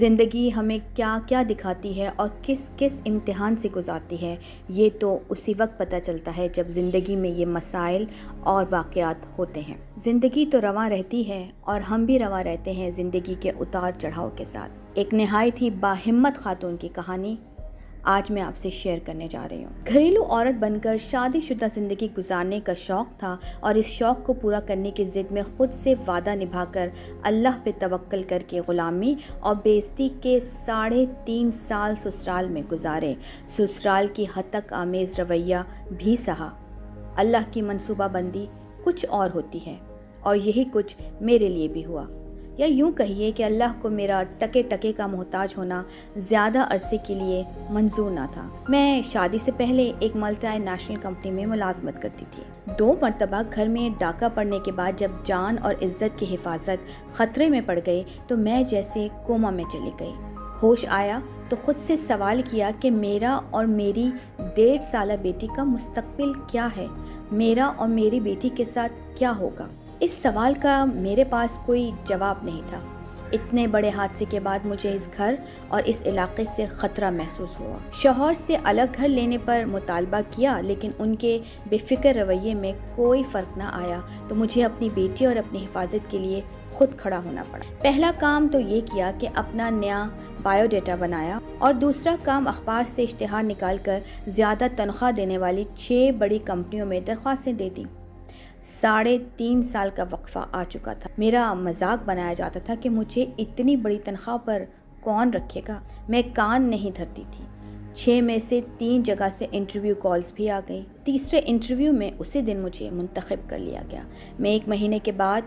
زندگی ہمیں کیا کیا دکھاتی ہے اور کس کس امتحان سے گزارتی ہے، یہ تو اسی وقت پتہ چلتا ہے جب زندگی میں یہ مسائل اور واقعات ہوتے ہیں۔ زندگی تو رواں رہتی ہے اور ہم بھی رواں رہتے ہیں زندگی کے اتار چڑھاؤ کے ساتھ۔ ایک نہایت ہی باہمت خاتون کی کہانی آج میں آپ سے شیئر کرنے جا رہی ہوں۔ گھریلو عورت بن کر شادی شدہ زندگی گزارنے کا شوق تھا اور اس شوق کو پورا کرنے کی ضد میں خود سے وعدہ نبھا کر اللہ پہ توکل کر کے غلامی اور بے عزتی کے 3.5 سال سسرال میں گزارے۔ سسرال کی ہتک آمیز رویہ بھی سہا۔ اللہ کی منصوبہ بندی کچھ اور ہوتی ہے اور یہی کچھ میرے لیے بھی ہوا، یا یوں کہیے کہ اللہ کو میرا ٹکے ٹکے کا محتاج ہونا زیادہ عرصے کے لیے منظور نہ تھا۔ میں شادی سے پہلے ایک ملٹی نیشنل کمپنی میں ملازمت کرتی تھی۔ 2 مرتبہ گھر میں ڈاکہ پڑنے کے بعد جب جان اور عزت کی حفاظت خطرے میں پڑ گئی تو میں جیسے کوما میں چلی گئی۔ ہوش آیا تو خود سے سوال کیا کہ میرا اور میری 1.5 سالہ بیٹی کا مستقبل کیا ہے، میرا اور میری بیٹی کے ساتھ کیا ہوگا۔ اس سوال کا میرے پاس کوئی جواب نہیں تھا۔ اتنے بڑے حادثے کے بعد مجھے اس گھر اور اس علاقے سے خطرہ محسوس ہوا۔ شوہر سے الگ گھر لینے پر مطالبہ کیا لیکن ان کے بے فکر رویے میں کوئی فرق نہ آیا تو مجھے اپنی بیٹی اور اپنی حفاظت کے لیے خود کھڑا ہونا پڑا۔ پہلا کام تو یہ کیا کہ اپنا نیا بایو ڈیٹا بنایا اور دوسرا کام اخبار سے اشتہار نکال کر زیادہ تنخواہ دینے والی 6 بڑی کمپنیوں میں درخواستیں دے دیں۔ 3.5 سال کا وقفہ آ چکا تھا۔ میرا مذاق بنایا جاتا تھا کہ مجھے اتنی بڑی تنخواہ پر کون رکھے گا۔ میں کان نہیں دھرتی تھی۔ 6 میں سے 3 جگہ سے انٹرویو کالز بھی آ گئی۔ تیسرے انٹرویو میں اسی دن مجھے منتخب کر لیا گیا۔ میں 1 مہینے کے بعد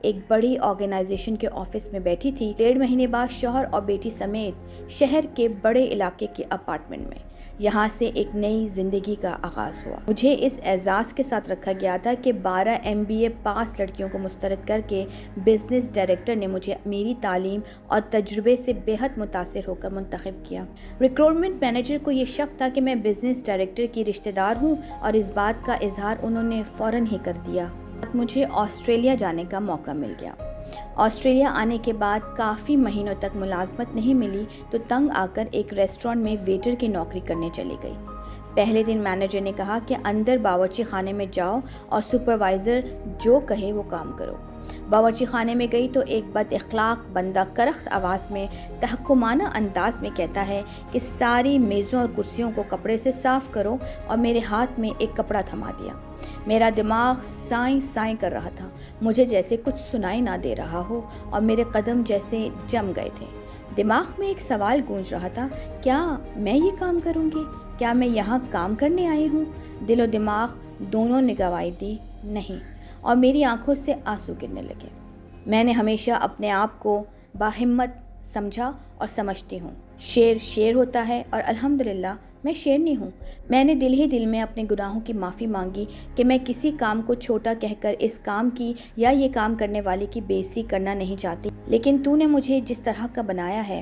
ایک بڑی آرگنائزیشن کے آفس میں بیٹھی تھی۔ 1.5 مہینے بعد شوہر اور بیٹی سمیت شہر کے بڑے علاقے کے اپارٹمنٹ میں یہاں سے ایک نئی زندگی کا آغاز ہوا۔ مجھے اس اعزاز کے ساتھ رکھا گیا تھا کہ 12 MBA پاس لڑکیوں کو مسترد کر کے بزنس ڈائریکٹر نے مجھے میری تعلیم اور تجربے سے بے حد متاثر ہو کر منتخب کیا۔ ریکروٹمنٹ مینیجر کو یہ شک تھا کہ میں بزنس ڈائریکٹر کی رشتہ دار ہوں اور اس بات کا اظہار انہوں نے فوراً ہی کر دیا۔ مجھے آسٹریلیا جانے کا موقع مل گیا۔ آسٹریلیا آنے کے بعد کافی مہینوں تک ملازمت نہیں ملی تو تنگ آ کر ایک ریسٹورانٹ میں ویٹر کی نوکری کرنے چلی گئی۔ پہلے دن مینیجر نے کہا کہ اندر باورچی خانے میں جاؤ اور سپروائزر جو کہے وہ کام کرو۔ باورچی خانے میں گئی تو ایک بد اخلاق بندہ کرخت آواز میں تحکمانہ انداز میں کہتا ہے کہ ساری میزوں اور کرسیوں کو کپڑے سے صاف کرو اور میرے ہاتھ میں ایک کپڑا تھما دیا۔ میرا دماغ سائیں سائیں کر رہا تھا، مجھے جیسے کچھ سنائی نہ دے رہا ہو اور میرے قدم جیسے جم گئے تھے۔ دماغ میں ایک سوال گونج رہا تھا، کیا میں یہ کام کروں گی؟ کیا میں یہاں کام کرنے آئی ہوں؟ دل و دماغ دونوں نے گواہی دی نہیں، اور میری آنکھوں سے آنسو گرنے لگے۔ میں نے ہمیشہ اپنے آپ کو باہمت سمجھا اور سمجھتی ہوں۔ شیر شیر ہوتا ہے اور الحمدللہ میں شیرنی ہوں۔ میں نے دل ہی دل میں اپنے گناہوں کی معافی مانگی کہ میں کسی کام کو چھوٹا کہہ کر اس کام کی یا یہ کام کرنے والے کی بے عزتی کرنا نہیں چاہتی، لیکن تو نے مجھے جس طرح کا بنایا ہے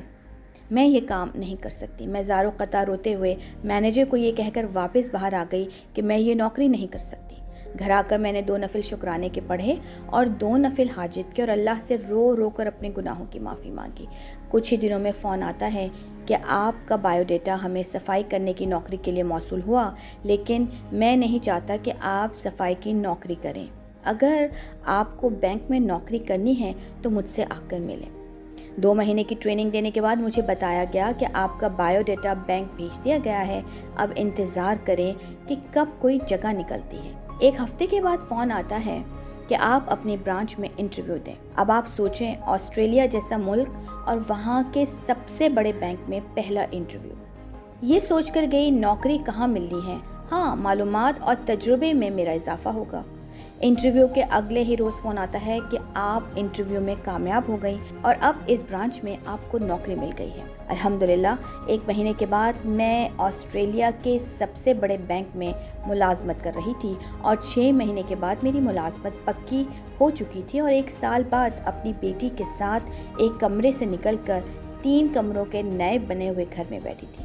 میں یہ کام نہیں کر سکتی۔ میں زار و قطع روتے ہوئے مینیجر کو یہ کہہ کر واپس باہر آ گئی کہ میں یہ نوکری نہیں کر سکتی۔ گھر آ کر میں نے 2 نفل شکرانے کے پڑھے اور 2 نفل حاجت کے اور اللہ سے رو رو کر اپنے گناہوں کی معافی مانگی۔ کچھ ہی دنوں میں فون آتا ہے کہ آپ کا بایو ڈیٹا ہمیں صفائی کرنے کی نوکری کے لیے موصول ہوا، لیکن میں نہیں چاہتا کہ آپ صفائی کی نوکری کریں۔ اگر آپ کو بینک میں نوکری کرنی ہے تو مجھ سے آ کر ملیں۔ 2 مہینے کی ٹریننگ دینے کے بعد مجھے بتایا گیا کہ آپ کا بایو ڈیٹا بینک بھیج دیا گیا ہے، اب انتظار کریں کہ کب کوئی جگہ نکلتی ہے۔ 1 ہفتے کے بعد فون آتا ہے کہ آپ اپنی برانچ میں انٹرویو دیں۔ اب آپ سوچیں، آسٹریلیا جیسا ملک اور وہاں کے سب سے بڑے بینک میں پہلا انٹرویو۔ یہ سوچ کر گئی نوکری کہاں ملنی ہے، ہاں معلومات اور تجربے میں میرا اضافہ ہوگا۔ انٹرویو کے اگلے ہی روز فون آتا ہے کہ آپ انٹرویو میں کامیاب ہو گئی اور اب اس برانچ میں آپ کو نوکری مل گئی ہے۔ الحمدللہ 1 مہینے کے بعد میں آسٹریلیا کے سب سے بڑے بینک میں ملازمت کر رہی تھی اور 6 مہینے کے بعد میری ملازمت پکی ہو چکی تھی اور 1 سال بعد اپنی بیٹی کے ساتھ ایک کمرے سے نکل کر 3 کمروں کے نئے بنے ہوئے گھر میں بیٹھی تھی۔